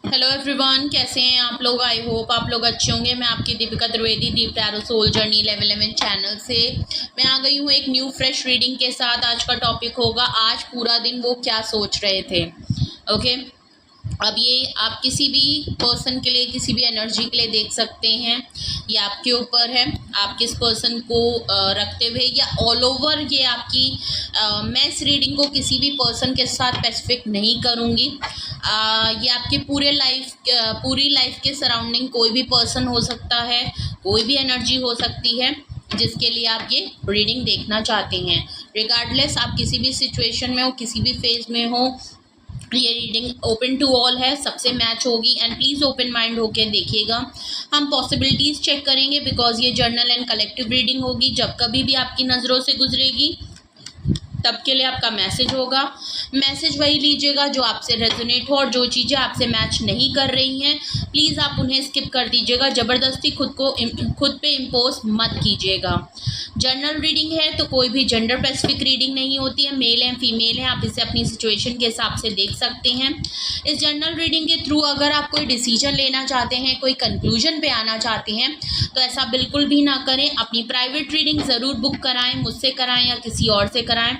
Hello everyone, कैसे हैं आप लोग। आई होप आप लोग अच्छे होंगे। मैं आपकी Deepika Trivedi, Deep tarot soul journey level 11 channel से मैं आ गई हूँ एक न्यू फ्रेश रीडिंग के साथ। आज का टॉपिक होगा आज पूरा दिन वो क्या सोच रहे थे। ओके, अब ये आप किसी भी पर्सन के लिए, किसी भी एनर्जी के लिए देख सकते हैं। ये आपके ऊपर है, आप किस पर्सन को रखते हुए, या ऑल ओवर ये आपकी मैं इस रीडिंग को किसी भी पर्सन के साथ स्पेसिफिक नहीं करूँगी। ये आपके पूरी लाइफ के सराउंडिंग कोई भी पर्सन हो सकता है, कोई भी एनर्जी हो सकती है जिसके लिए आप ये रीडिंग देखना चाहते हैं। रिगार्डलेस आप किसी भी सिचुएशन में हो, किसी भी फेज में हो, ये रीडिंग ओपन टू ऑल है, सबसे मैच होगी। एंड प्लीज़ ओपन माइंड होकर देखिएगा। हम पॉसिबिलिटीज़ चेक करेंगे बिकॉज ये जर्नल एंड कलेक्टिव रीडिंग होगी। जब कभी भी आपकी नज़रों से गुजरेगी तब के लिए आपका मैसेज होगा। मैसेज वही लीजिएगा जो आपसे रेजोनेट हो, और जो चीज़ें आपसे मैच नहीं कर रही हैं प्लीज़ आप उन्हें स्किप कर दीजिएगा। ज़बरदस्ती खुद पे इम्पोज मत कीजिएगा। जर्नल रीडिंग है तो कोई भी जेंडर स्पेसिफिक रीडिंग नहीं होती है। मेल है, फीमेल है, आप इसे अपनी सिचुएशन के हिसाब से देख सकते हैं। इस जर्नल रीडिंग के थ्रू अगर आप कोई डिसीजन लेना चाहते हैं, कोई कंक्लूजन पे आना चाहते हैं तो ऐसा बिल्कुल भी ना करें। अपनी प्राइवेट रीडिंग ज़रूर बुक कराएं, मुझसे कराएं या किसी और से कराएं,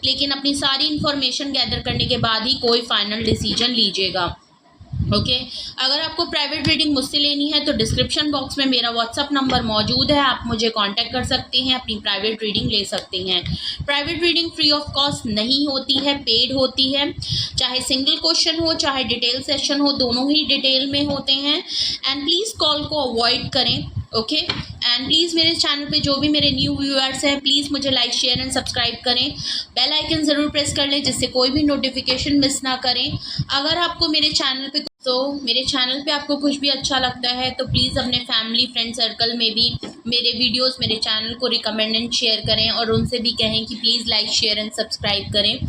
लेकिन अपनी सारी इन्फॉर्मेशन गैदर करने के बाद ही कोई फाइनल डिसीजन लीजिएगा। ओके, अगर आपको प्राइवेट रीडिंग मुझसे लेनी है तो डिस्क्रिप्शन बॉक्स में मेरा व्हाट्सअप नंबर मौजूद है, आप मुझे कांटेक्ट कर सकते हैं, अपनी प्राइवेट रीडिंग ले सकते हैं। Private reading free of cost नहीं होती है, पेड होती है। चाहे सिंगल क्वेश्चन हो, चाहे डिटेल सेशन हो, दोनों ही डिटेल में होते हैं। एंड प्लीज़ कॉल को अवॉइड करें। ओके, एंड प्लीज़ मेरे चैनल पे जो भी मेरे न्यू व्यूअर्स हैं प्लीज़ मुझे लाइक, शेयर एंड सब्सक्राइब करें। बेल आइकन ज़रूर प्रेस कर लें जिससे कोई भी नोटिफिकेशन मिस ना करें। अगर आपको मेरे चैनल पे आपको कुछ भी अच्छा लगता है तो प्लीज़ अपने फैमिली फ्रेंड सर्कल में भी मेरे वीडियोस, मेरे चैनल को रिकमेंड एंड शेयर करें, और उनसे भी कहें कि please like, share and subscribe करें।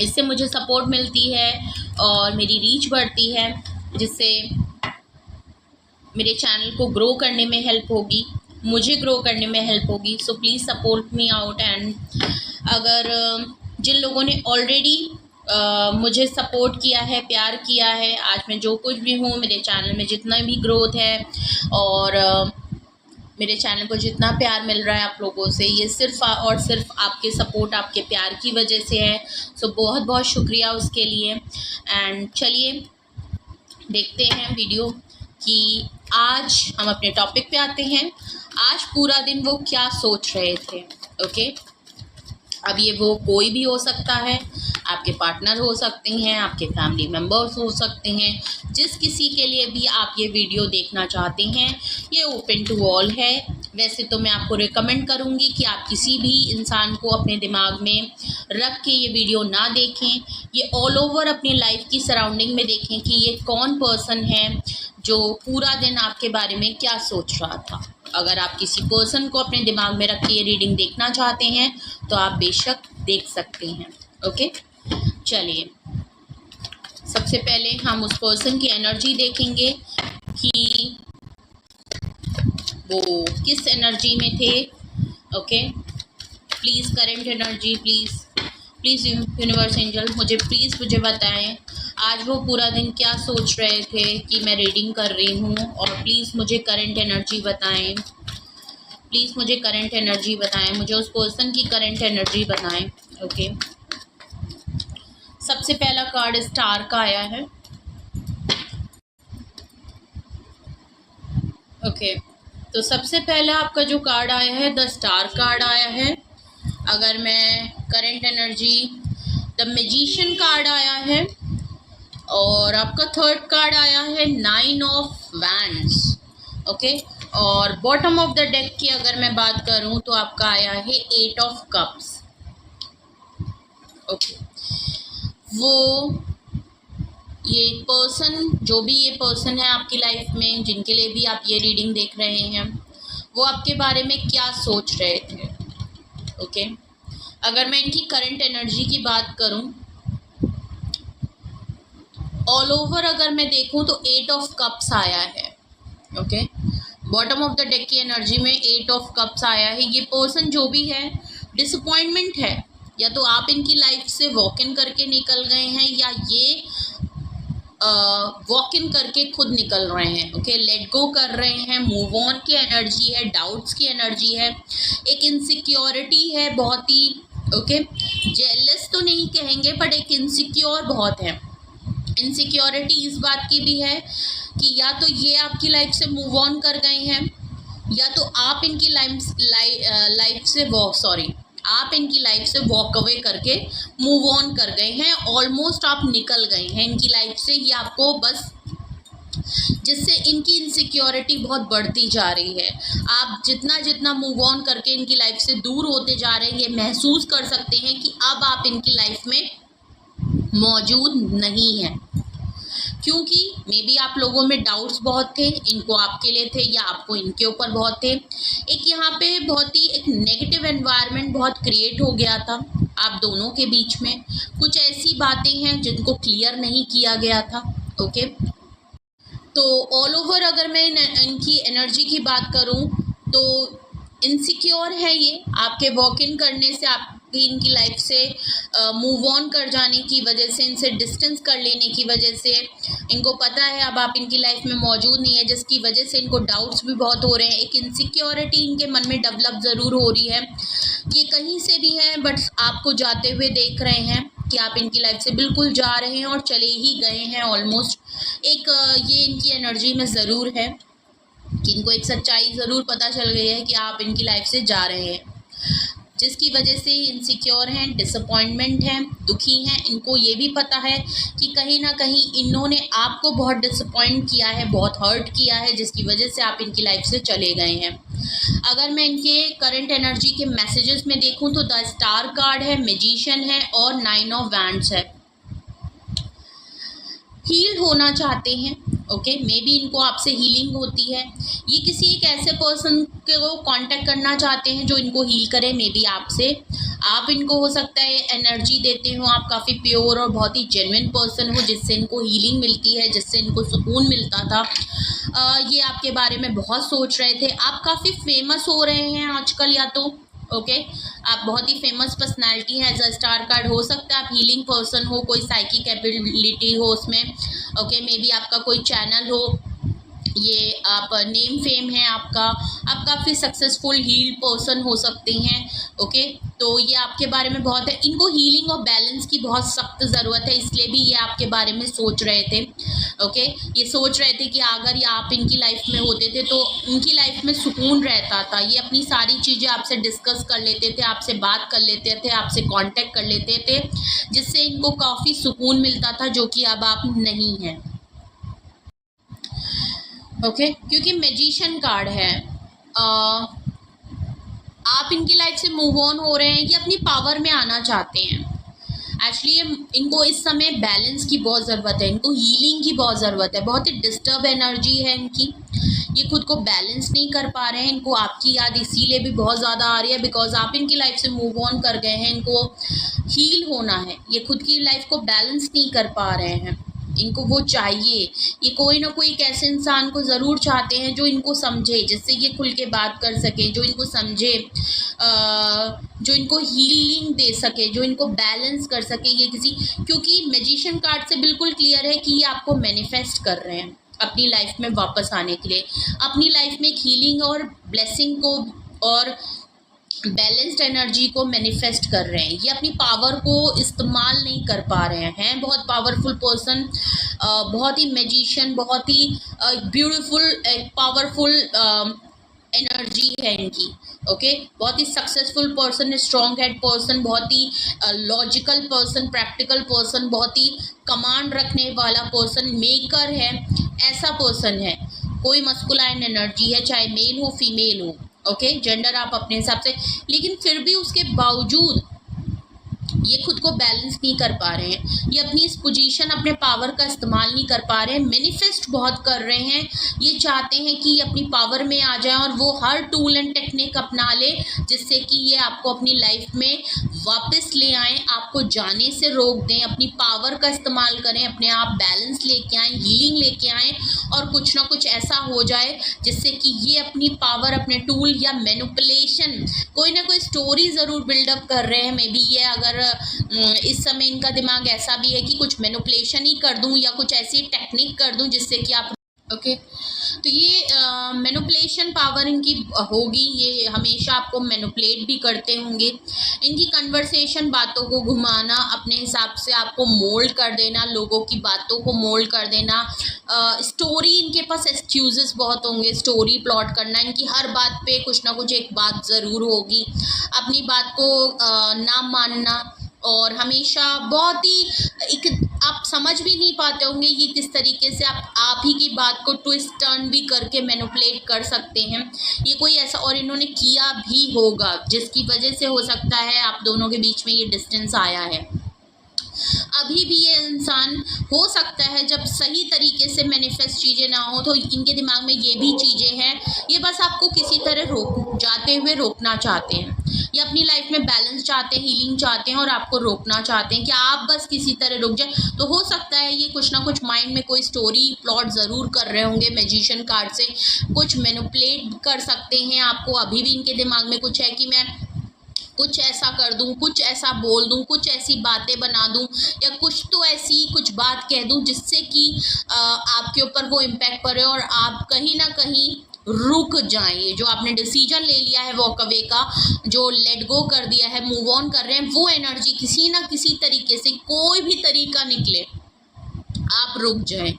इससे मुझे सपोर्ट मिलती है और मेरी रीच बढ़ती है, जिससे मेरे चैनल को ग्रो करने में हेल्प होगी, मुझे ग्रो करने में हेल्प होगी। So please support me out. And अगर जिन लोगों ने ऑलरेडी मुझे सपोर्ट किया है, प्यार किया है, आज मैं जो कुछ भी हूँ, मेरे चैनल में जितना भी ग्रोथ है और मेरे चैनल को जितना प्यार मिल रहा है आप लोगों से, ये सिर्फ़ और सिर्फ आपके सपोर्ट, आपके प्यार की वजह से है। सो बहुत बहुत शुक्रिया उसके लिए। एंड चलिए देखते हैं वीडियो कि आज हम अपने टॉपिक पे आते हैं। आज पूरा दिन वो क्या सोच रहे थे। ओके, अब ये वो कोई भी हो सकता है, आपके पार्टनर हो सकते हैं, आपके फैमिली मेम्बर्स हो सकते हैं, जिस किसी के लिए भी आप ये वीडियो देखना चाहते हैं। ये ओपन टू ऑल है। वैसे तो मैं आपको रिकमेंड करूँगी कि आप किसी भी इंसान को अपने दिमाग में रख के ये वीडियो ना देखें। ये ऑल ओवर अपनी लाइफ की सराउंडिंग में देखें कि ये कौन पर्सन है जो पूरा दिन आपके बारे में क्या सोच रहा था। अगर आप किसी पर्सन को अपने दिमाग में रख के ये रीडिंग देखना चाहते हैं तो आप बेशक देख सकते हैं। ओके, चलिए सबसे पहले हम उस पर्सन की एनर्जी देखेंगे कि वो किस एनर्जी में थे। Okay, please current energy, please universe angel मुझे बताएं आज वो पूरा दिन क्या सोच रहे थे कि मैं रीडिंग कर रही हूँ। और प्लीज़ मुझे करंट एनर्जी बताएं, मुझे उस पर्सन की करंट एनर्जी बताएं। ओके, सबसे पहला कार्ड स्टार का आया है। ओके, तो सबसे पहला आपका जो कार्ड आया है द स्टार कार्ड आया है। अगर मैं current energy, the magician card आया है, और आपका थर्ड कार्ड आया है 9 ऑफ वैंड्स। ओके, और बॉटम ऑफ द डेक की अगर मैं बात करूं तो आपका आया है 8 ऑफ कप्स। ओके, वो ये पर्सन, जो भी ये पर्सन है आपकी लाइफ में, जिनके लिए भी आप ये रीडिंग देख रहे हैं, वो आपके बारे में क्या सोच रहे थे। ओके, अगर मैं इनकी करंट एनर्जी की बात करूं, ऑल ओवर अगर मैं देखूं तो 8 ऑफ कप्स आया है। Okay, bottom of the deck की एनर्जी में 8 ऑफ कप्स आया है। ये पर्सन जो भी है डिसअपॉइंटमेंट है, या तो आप इनकी लाइफ से वॉक इन करके निकल गए हैं, या ये वॉक इन करके खुद निकल रहे हैं। ओके, लेट गो कर रहे हैं, मूव ऑन की एनर्जी है, डाउट्स की एनर्जी है, एक इनसिक्योरिटी है बहुत ही। ओके, जेलस तो नहीं कहेंगे बट एक इनसिक्योर बहुत है। इनसिक्योरिटी इस बात की भी है कि या तो ये आपकी लाइफ से मूव ऑन कर गए हैं, या तो आप इनकी आप इनकी लाइफ से वॉक अवे करके मूव ऑन कर गए हैं, ऑलमोस्ट आप निकल गए हैं इनकी लाइफ से। ये आपको बस, जिससे इनकी इनसिक्योरिटी बहुत बढ़ती जा रही है। आप जितना जितना मूव ऑन करके इनकी लाइफ से दूर होते जा रहे हैं, ये महसूस कर सकते हैं कि अब आप इनकी लाइफ में मौजूद नहीं है, क्योंकि मे बी आप लोगों में डाउट्स बहुत थे, इनको आपके लिए थे या आपको इनके ऊपर बहुत थे। एक यहाँ पे बहुत ही एक नेगेटिव एनवायरनमेंट बहुत क्रिएट हो गया था आप दोनों के बीच में। कुछ ऐसी बातें हैं जिनको क्लियर नहीं किया गया था। ओके, तो ऑल ओवर अगर मैं इनकी एनर्जी की बात करूं तो इनसिक्योर है ये। आपके वॉक इन करने से, आपकी इनकी लाइफ से मूव ऑन कर जाने की वजह से, इनसे डिस्टेंस कर लेने की वजह से इनको पता है अब आप इनकी लाइफ में मौजूद नहीं है, जिसकी वजह से इनको डाउट्स भी बहुत हो रहे हैं। एक इनसिक्योरिटी इनके मन में डेवलप ज़रूर हो रही है। ये कहीं से भी हैं बट आपको जाते हुए देख रहे हैं कि आप इनकी लाइफ से बिल्कुल जा रहे हैं और चले ही गए हैं ऑलमोस्ट। एक ये इनकी एनर्जी में ज़रूर है कि इनको एक सच्चाई ज़रूर पता चल गई है कि आप इनकी लाइफ से जा रहे हैं, जिसकी वजह से इनसिक्योर हैं, डिसअपॉइंटमेंट हैं, दुखी हैं। इनको ये भी पता है कि कहीं ना कहीं इन्होंने आपको बहुत डिसअपॉइंट किया है, बहुत हर्ट किया है, जिसकी वजह से आप इनकी लाइफ से चले गए हैं। अगर मैं इनके करंट एनर्जी के मैसेजेस में देखूं तो द स्टार कार्ड है, मैजिशियन है और 9 ऑफ वैंड्स है। हील होना चाहते हैं। ओके, मे बी इनको आपसे हीलिंग होती है। ये किसी एक ऐसे पर्सन को कांटेक्ट करना चाहते हैं जो इनको हील करे, मे बी आपसे। आप इनको हो सकता है एनर्जी देते हो, आप काफ़ी प्योर और बहुत ही जेन्युइन पर्सन हो, जिससे इनको हीलिंग मिलती है, जिससे इनको सुकून मिलता था। ये आपके बारे में बहुत सोच रहे थे। आप काफ़ी फेमस हो रहे हैं आजकल, या तो ओके आप बहुत ही फेमस पर्सनालिटी है। एज अ स्टार कार्ड हो सकता है आप हीलिंग पर्सन हो, कोई साइकिक एबिलिटी हो उसमें। ओके, मे बी आपका कोई चैनल हो, ये आप नेम फेम है आपका, आप काफ़ी सक्सेसफुल हील पर्सन हो सकते हैं। ओके, तो ये आपके बारे में बहुत है। इनको हीलिंग और बैलेंस की बहुत सख्त ज़रूरत है, इसलिए भी ये आपके बारे में सोच रहे थे। ओके, ये सोच रहे थे कि अगर ये आप इनकी लाइफ में होते थे तो उनकी लाइफ में सुकून रहता था। ये अपनी सारी चीज़ें आपसे डिस्कस कर लेते थे, आपसे बात कर लेते थे, आपसे कांटेक्ट कर लेते थे, जिससे इनको काफ़ी सुकून मिलता था, जो कि अब आप नहीं हैं। ओके, क्योंकि मैजिशियन कार्ड है, आप इनकी लाइफ से मूव ऑन हो रहे हैं, ये अपनी पावर में आना चाहते हैं। एक्चुअली इनको इस समय बैलेंस की बहुत ज़रूरत है, इनको हीलिंग की बहुत ज़रूरत है। बहुत ही डिस्टर्ब एनर्जी है इनकी, ये खुद को बैलेंस नहीं कर पा रहे हैं। इनको आपकी याद इसीलिए भी बहुत ज़्यादा आ रही है बिकॉज आप इनकी लाइफ से मूव ऑन कर गए हैं। इनको हील होना है, ये खुद की लाइफ को बैलेंस नहीं कर पा रहे हैं, इनको वो चाहिए। ये कोई ना कोई एक ऐसे इंसान को ज़रूर चाहते हैं जो इनको समझे, जिससे ये खुल के बात कर सके, जो इनको समझे, जो इनको हीलिंग दे सके, जो इनको बैलेंस कर सके। ये किसी, क्योंकि मैजिशियन कार्ड से बिल्कुल क्लियर है कि ये आपको मैनिफेस्ट कर रहे हैं अपनी लाइफ में वापस आने के लिए, अपनी लाइफ में एक हीलिंग और ब्लेसिंग को और बैलेंस्ड एनर्जी को मैनिफेस्ट कर रहे हैं। ये अपनी पावर को इस्तेमाल नहीं कर पा रहे हैं। बहुत पावरफुल पर्सन, बहुत ही मैजिशियन, बहुत ही ब्यूटीफुल, पावरफुल एनर्जी है इनकी। ओके, बहुत ही successful person, strong head person, बहुत ही लॉजिकल पर्सन, प्रैक्टिकल पर्सन, बहुत ही कमांड रखने वाला पर्सन, मेकर है, ऐसा पर्सन है। कोई मस्कुलाइन एनर्जी है, चाहे मेल हो फीमेल हो। ओके, जेंडर आप अपने हिसाब से, लेकिन फिर भी उसके बावजूद ये खुद को बैलेंस नहीं कर पा रहे हैं। ये अपनी इस पोजीशन, अपने पावर का इस्तेमाल नहीं कर पा रहे हैं। मैनिफेस्ट बहुत कर रहे हैं, ये चाहते हैं कि ये अपनी पावर में आ जाए और वो हर टूल एंड टेक्निक अपना ले, जिससे कि ये आपको अपनी लाइफ में वापस ले आएँ, आपको जाने से रोक दें, अपनी पावर का इस्तेमाल करें, अपने आप बैलेंस लेके आएँ, हीलिंग लेके आएँ और कुछ ना कुछ ऐसा हो जाए जिससे कि ये अपनी पावर, अपने टूल या मैनिपुलेशन, कोई ना कोई स्टोरी ज़रूर बिल्डअप कर रहे हैं। मे बी ये अगर इस समय इनका दिमाग ऐसा भी है कि कुछ मैनिपुलेशन ही कर दूं या कुछ ऐसी टेक्निक कर दूं जिससे कि आप तो ये मैनिपुलेशन पावर इनकी होगी। ये हमेशा आपको मैनिपुलेट भी करते होंगे। इनकी कन्वर्सेशन, बातों को घुमाना, अपने हिसाब से आपको मोल्ड कर देना, लोगों की बातों को मोल्ड कर देना। स्टोरी, इनके पास एक्सक्यूजेस बहुत होंगे, स्टोरी प्लॉट करना। इनकी हर बात पे कुछ ना कुछ एक बात ज़रूर होगी। अपनी बात को ना मानना और हमेशा बहुत ही एक, आप समझ भी नहीं पाते होंगे ये किस तरीके से आप ही की बात को ट्विस्ट टर्न भी करके मैनिपुलेट कर सकते हैं। ये कोई ऐसा, और इन्होंने किया भी होगा जिसकी वजह से हो सकता है आप दोनों के बीच में ये डिस्टेंस आया है। अभी भी ये इंसान हो सकता है जब सही तरीके से मैनिफेस्ट चीज़ें ना हो तो इनके दिमाग में ये भी चीज़ें हैं, ये बस आपको किसी तरह जाते हुए रोकना चाहते हैं। ये अपनी लाइफ में बैलेंस चाहते हैं, हीलिंग चाहते हैं और आपको रोकना चाहते हैं कि आप बस किसी तरह रुक जाए। तो हो सकता है ये कुछ ना कुछ माइंड में कोई स्टोरी प्लॉट ज़रूर कर रहे होंगे। मैजिशियन कार्ड से कुछ मैनिपुलेट कर सकते हैं आपको। अभी भी इनके दिमाग में कुछ है कि मैं कुछ ऐसा कर दूं, कुछ ऐसा बोल दूं, कुछ ऐसी बातें बना दूं या कुछ तो ऐसी कुछ बात कह दूं जिससे कि आपके ऊपर वो इम्पैक्ट पड़े और आप कहीं ना कहीं रुक जाएं। जो आपने डिसीजन ले लिया है वॉक अवे का, जो लेट गो कर दिया है, मूव ऑन कर रहे हैं, वो एनर्जी किसी ना किसी तरीके से, कोई भी तरीका निकले, आप रुक जाएं।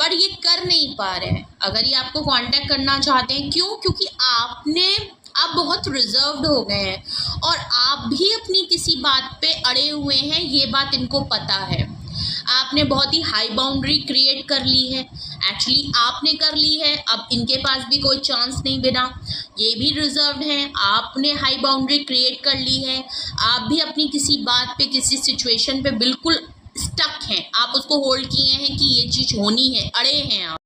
पर ये कर नहीं पा रहे हैं। अगर ये आपको कांटेक्ट करना चाहते हैं, क्यों? क्योंकि आप बहुत रिजर्व्ड हो गए हैं और आप भी अपनी किसी बात पे अड़े हुए हैं। ये बात इनको पता है। आपने बहुत ही हाई बाउंड्री क्रिएट कर ली है। एक्चुअली आपने कर ली है, अब इनके पास भी कोई चांस नहीं बिना। ये भी रिजर्व्ड हैं, आपने हाई बाउंड्री क्रिएट कर ली है। आप भी अपनी किसी बात पे, किसी सिचुएशन पे बिल्कुल स्टक हैं। आप उसको होल्ड किए हैं कि ये चीज़ होनी है, अड़े हैं आप।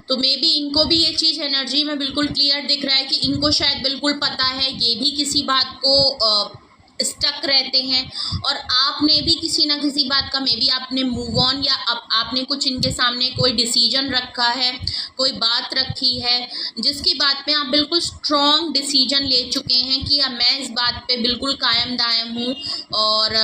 तो मे बी इनको भी ये चीज़ एनर्जी में बिल्कुल क्लियर दिख रहा है कि इनको शायद बिल्कुल पता है, ये भी किसी बात को स्टक रहते हैं और आपने भी किसी ना किसी बात का, मे बी आपने मूव ऑन या आपने कुछ इनके सामने कोई डिसीजन रखा है, कोई बात रखी है जिसकी बात पे आप बिल्कुल स्ट्रॉन्ग डिसीजन ले चुके हैं कि मैं इस बात पे बिल्कुल कायम दायम हूँ और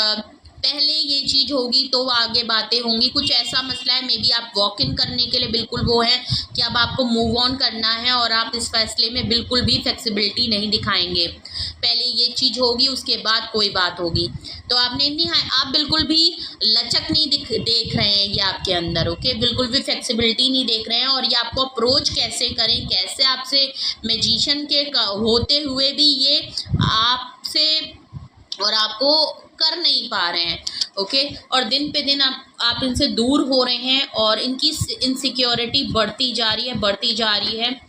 पहले ये चीज़ होगी तो आगे बातें होंगी। कुछ ऐसा मसला है। मे बी आप वॉक इन करने के लिए बिल्कुल वो है कि अब आपको मूव ऑन करना है और आप इस फैसले में बिल्कुल भी फ्लेक्सिबिलिटी नहीं दिखाएंगे। पहले ये चीज़ होगी, उसके बाद कोई बात होगी। तो आपने नहीं, आप बिल्कुल भी लचक नहीं देख रहे हैं ये आपके अंदर। ओके, बिल्कुल भी फ्लेक्सिबिलिटी नहीं देख रहे हैं और ये आपको अप्रोच कैसे करें, कैसे आपसे मैजिशियन के होते हुए भी ये आपसे और आपको कर नहीं पा रहे हैं। ओके, और दिन पे दिन आप इनसे दूर हो रहे हैं और इनकी इनसिक्योरिटी बढ़ती जा रही है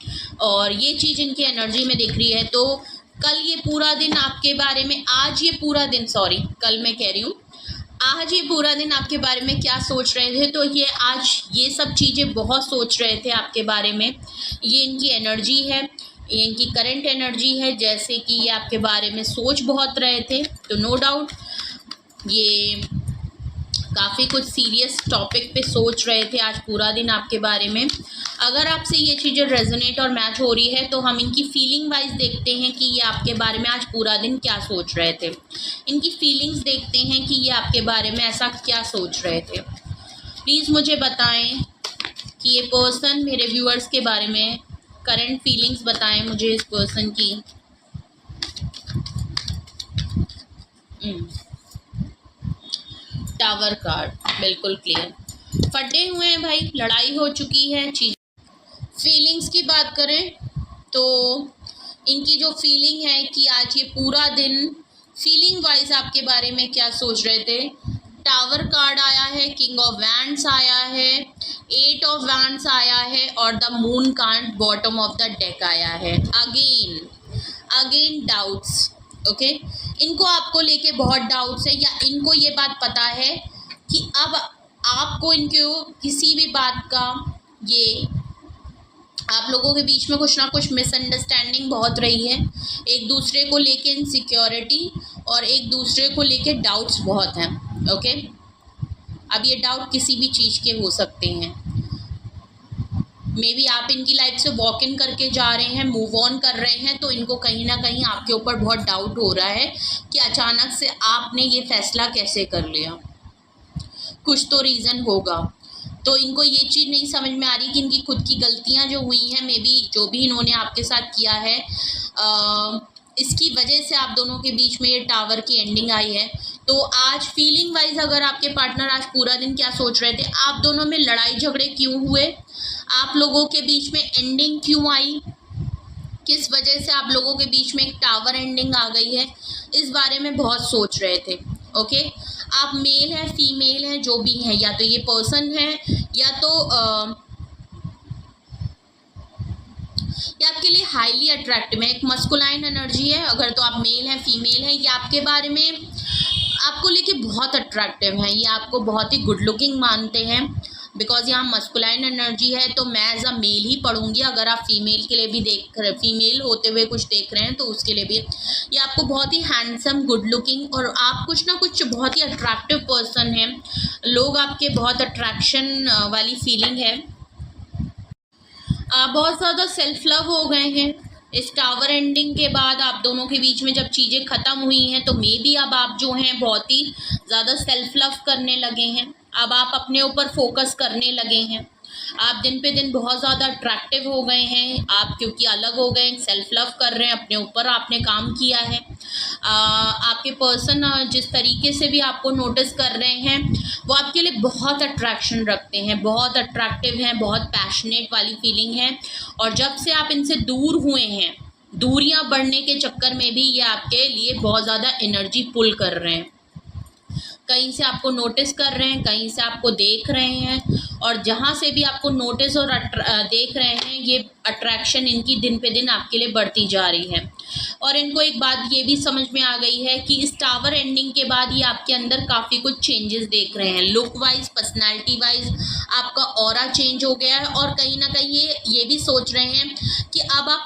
और ये चीज़ इनकी एनर्जी में दिख रही है। तो कल ये पूरा दिन आपके बारे में, आज ये पूरा दिन, सॉरी कल मैं कह रही हूँ, आज ये पूरा दिन आपके बारे में क्या सोच रहे थे, तो ये आज ये सब चीज़ें बहुत सोच रहे थे आपके बारे में। ये इनकी एनर्जी है, ये इनकी करंट एनर्जी है। जैसे कि ये आपके बारे में सोच बहुत रहे थे, तो नो डाउट ये काफ़ी कुछ सीरियस टॉपिक पे सोच रहे थे आज पूरा दिन आपके बारे में। अगर आपसे ये चीज़ें रेजोनेट और मैच हो रही है तो हम इनकी फीलिंग वाइज देखते हैं कि ये आपके बारे में आज पूरा दिन क्या सोच रहे थे। इनकी फीलिंग्स देखते हैं कि ये आपके बारे में ऐसा क्या सोच रहे थे। प्लीज़ मुझे बताएं कि ये पर्सन, मेरे व्यूअर्स के बारे में करंट फीलिंग्स बताएं मुझे इस पर्सन की। टावर कार्ड बिल्कुल क्लियर, फटे हुए हैं भाई, लड़ाई हो चुकी है। चीज फीलिंग्स की बात करें तो इनकी जो फीलिंग है कि आज ये पूरा दिन फीलिंग वाइज आपके बारे में क्या सोच रहे थे। टावर कार्ड आया है, किंग ऑफ वैंड्स आया है, 8 ऑफ वैंड्स आया है और the moon card bottom of the deck आया है। Again doubts. ओके, इनको आपको लेके बहुत डाउट्स है या इनको ये बात पता है कि अब आपको इनको किसी भी बात का, ये आप लोगों के बीच में कुछ ना कुछ मिसअंडरस्टैंडिंग बहुत रही है, एक दूसरे को लेके इनसिक्योरिटी और एक दूसरे को लेके डाउट्स बहुत हैं। ओके, अब ये डाउट किसी भी चीज़ के हो सकते हैं। मे बी आप इनकी लाइफ से वॉक इन करके जा रहे हैं, मूव ऑन कर रहे हैं, तो इनको कहीं ना कहीं आपके ऊपर बहुत डाउट हो रहा है कि अचानक से आपने ये फैसला कैसे कर लिया। कुछ तो रीज़न होगा। तो इनको ये चीज़ नहीं समझ में आ रही कि इनकी खुद की गलतियां जो हुई हैं, मे बी जो भी इन्होंने आपके साथ किया है, इसकी वजह से आप दोनों के बीच में ये टावर की एंडिंग आई है। तो आज फीलिंग वाइज अगर आपके पार्टनर आज पूरा दिन क्या सोच रहे थे, आप दोनों में लड़ाई झगड़े क्यों हुए, आप लोगों के बीच में एंडिंग क्यों आई, किस वजह से आप लोगों के बीच में एक टावर एंडिंग आ गई है, इस बारे में बहुत सोच रहे थे। ओके, आप मेल हैं, फीमेल हैं, जो भी हैं, या तो ये पर्सन है या तो ये आपके लिए हाईली अट्रैक्टिव है, एक मस्कुलाइन एनर्जी है। अगर तो आप मेल हैं, फीमेल हैं, ये आपके बारे में आपको लेके बहुत अट्रैक्टिव हैं, ये आपको बहुत ही गुड लुकिंग मानते हैं। बिकॉज यहाँ मस्कुलाइन एनर्जी है, तो मैं एज अ मेल ही पढ़ूंगी। अगर आप फीमेल के लिए भी देख रहे, फीमेल होते हुए कुछ देख रहे हैं, तो उसके लिए भी ये आपको बहुत ही हैंडसम, गुड लुकिंग, और आप कुछ ना कुछ बहुत ही अट्रैक्टिव पर्सन हैं। लोग आपके बहुत अट्रैक्शन वाली फीलिंग है। आप बहुत ज़्यादा सेल्फ लव हो गए हैं। इस टावर एंडिंग के बाद आप दोनों के बीच में जब चीज़ें ख़त्म हुई हैं, तो मे बी अब आप जो हैं बहुत ही ज़्यादा सेल्फ लव करने लगे हैं। अब आप अपने ऊपर फोकस करने लगे हैं। आप दिन पे दिन बहुत ज़्यादा अट्रैक्टिव हो गए हैं। आप क्योंकि अलग हो गए, सेल्फ लव कर रहे हैं, अपने ऊपर आपने काम किया है। आपके पर्सन जिस तरीके से भी आपको नोटिस कर रहे हैं, वो आपके लिए बहुत अट्रैक्शन रखते हैं, बहुत अट्रैक्टिव हैं, बहुत पैशनेट वाली फीलिंग है। और जब से आप इनसे दूर हुए हैं, दूरियां बढ़ने के चक्कर में भी ये आपके लिए बहुत ज़्यादा एनर्जी पुल कर रहे हैं। कहीं से आपको नोटिस कर रहे हैं, कहीं से आपको देख रहे हैं, और जहाँ से भी आपको नोटिस और देख रहे हैं, ये अट्रैक्शन इनकी दिन पे दिन आपके लिए बढ़ती जा रही है। और इनको एक बात ये भी समझ में आ गई है कि इस टावर एंडिंग के बाद ये आपके अंदर काफ़ी कुछ चेंजेस देख रहे हैं। लुक वाइज, पर्सनैलिटी वाइज आपका ऑरा चेंज हो गया है। और कहीं ना कहीं ये भी सोच रहे हैं कि अब आप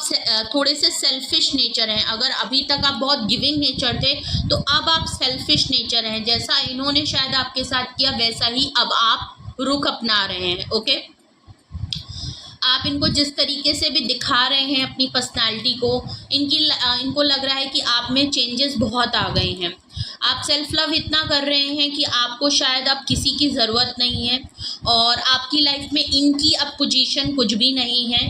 थोड़े से सेल्फिश नेचर हैं। अगर अभी तक आप बहुत गिविंग नेचर थे, तो अब आप सेल्फिश नेचर हैं। जैसा इन्होंने शायद आपके साथ किया, वैसा ही अब आप रुख अपना रहे हैं। ओके, आप इनको जिस तरीके से भी दिखा रहे हैं अपनी पर्सनालिटी को, इनको लग रहा है कि आप में चेंजेस बहुत आ गए हैं। आप सेल्फ लव इतना कर रहे हैं कि आपको शायद अब किसी की ज़रूरत नहीं है, और आपकी लाइफ में इनकी अब पोजीशन कुछ भी नहीं है।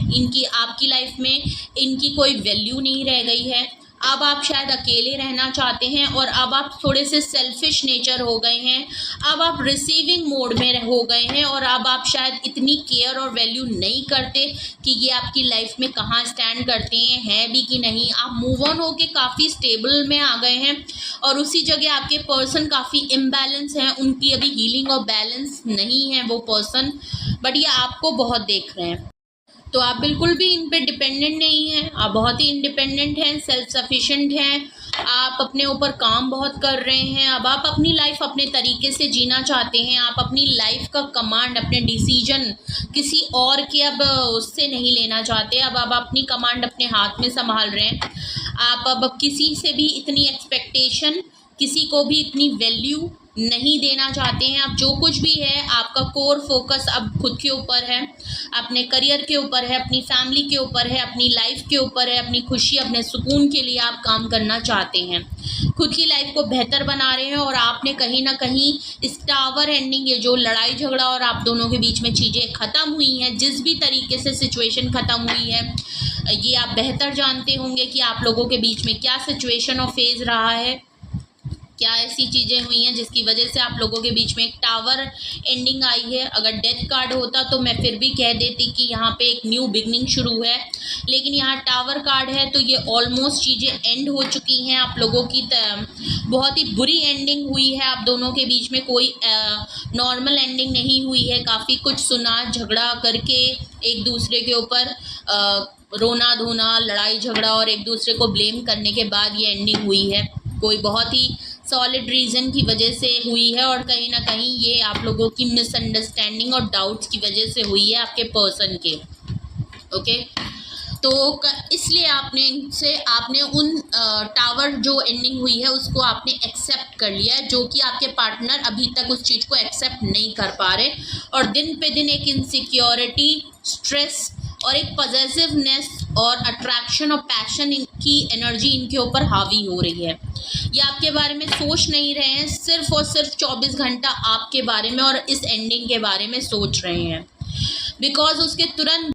आपकी लाइफ में इनकी कोई वैल्यू नहीं रह गई है। अब आप शायद अकेले रहना चाहते हैं, और अब आप थोड़े से सेल्फिश नेचर हो गए हैं। अब आप रिसीविंग मोड में हो गए हैं, और अब आप शायद इतनी केयर और वैल्यू नहीं करते कि ये आपकी लाइफ में कहाँ स्टैंड करते हैं भी कि नहीं। आप मूव ऑन होके काफ़ी स्टेबल में आ गए हैं, और उसी जगह आपके पर्सन काफ़ी इम्बैलेंस हैं। उनकी अभी हीलिंग और बैलेंस नहीं है वो पर्सन, बट ये आपको बहुत देख रहे हैं। तो आप बिल्कुल भी इन पे डिपेंडेंट नहीं हैं। आप बहुत ही इंडिपेंडेंट हैं, सेल्फ सफिशिएंट हैं। आप अपने ऊपर काम बहुत कर रहे हैं। अब आप अपनी लाइफ अपने तरीके से जीना चाहते हैं। आप अपनी लाइफ का कमांड, अपने डिसीजन किसी और के अब उससे नहीं लेना चाहते। अब आप अपनी कमांड अपने हाथ में संभाल रहे हैं। आप अब किसी से भी इतनी एक्सपेक्टेशन, किसी को भी इतनी वैल्यू नहीं देना चाहते हैं। अब जो कुछ भी है, आपका कोर फोकस अब खुद के ऊपर है, अपने करियर के ऊपर है, अपनी फैमिली के ऊपर है, अपनी लाइफ के ऊपर है। अपनी खुशी, अपने सुकून के लिए आप काम करना चाहते हैं, खुद की लाइफ को बेहतर बना रहे हैं। और आपने कहीं ना कहीं इस टावर एंडिंग, ये जो लड़ाई झगड़ा और आप दोनों के बीच में चीज़ें ख़त्म हुई हैं, जिस भी तरीके से सिचुएशन ख़त्म हुई है, ये आप बेहतर जानते होंगे कि आप लोगों के बीच में क्या सिचुएशन और फेज़ रहा है, क्या ऐसी चीज़ें हुई हैं जिसकी वजह से आप लोगों के बीच में एक टावर एंडिंग आई है। अगर डेथ कार्ड होता तो मैं फिर भी कह देती कि यहाँ पे एक न्यू बिगनिंग शुरू है, लेकिन यहाँ टावर कार्ड है, तो ये ऑलमोस्ट चीज़ें एंड हो चुकी हैं। आप लोगों की बहुत ही बुरी एंडिंग हुई है। आप दोनों के बीच में कोई नॉर्मल एंडिंग नहीं हुई है। काफ़ी कुछ सुना, झगड़ा करके एक दूसरे के ऊपर रोना धोना, लड़ाई झगड़ा और एक दूसरे को ब्लेम करने के बाद ये एंडिंग हुई है। कोई बहुत ही सॉलिड रीज़न की वजह से हुई है, और कहीं ना कहीं ये आप लोगों की मिसअंडरस्टैंडिंग और डाउट्स की वजह से हुई है आपके पर्सन के। ओके, तो इसलिए आपने उन टावर जो एंडिंग हुई है उसको आपने एक्सेप्ट कर लिया है, जो कि आपके पार्टनर अभी तक उस चीज़ को एक्सेप्ट नहीं कर पा रहे, और दिन पे दिन एक इनसिक्योरिटी, स्ट्रेस और एक पॉजेसिवनेस और अट्रैक्शन और पैशन की एनर्जी इनके ऊपर हावी हो रही है। ये आपके बारे में सोच नहीं रहे हैं, सिर्फ और सिर्फ 24 घंटा आपके बारे में और इस एंडिंग के बारे में सोच रहे हैं। बिकॉज उसके तुरंत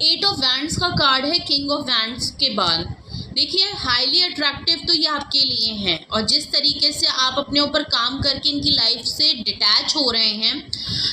8 ऑफ वैंड्स का कार्ड है किंग ऑफ वैंड्स के बाद। देखिए, हाईली अट्रैक्टिव तो ये आपके लिए हैं, और जिस तरीके से आप अपने ऊपर काम करके इनकी लाइफ से डिटैच हो रहे हैं,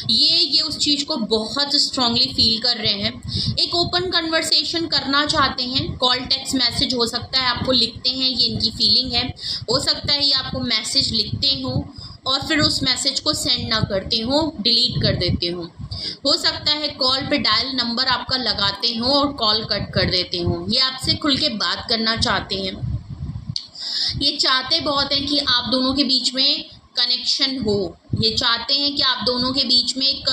ये उस चीज़ को बहुत स्ट्रांगली फील कर रहे हैं। एक ओपन कन्वर्सेशन करना चाहते हैं, कॉल, टेक्स्ट मैसेज हो सकता है, आपको लिखते हैं, ये इनकी फीलिंग है। हो सकता है ये आपको मैसेज लिखते हो और फिर उस मैसेज को सेंड ना करते हो, डिलीट कर देते हो सकता है कॉल पे डायल नंबर आपका लगाते हो और कॉल कट कर देते हो। ये आपसे खुल के बात करना चाहते हैं, ये चाहते बहुत हैं कि आप दोनों के बीच में कनेक्शन हो, ये चाहते हैं कि आप दोनों के बीच में एक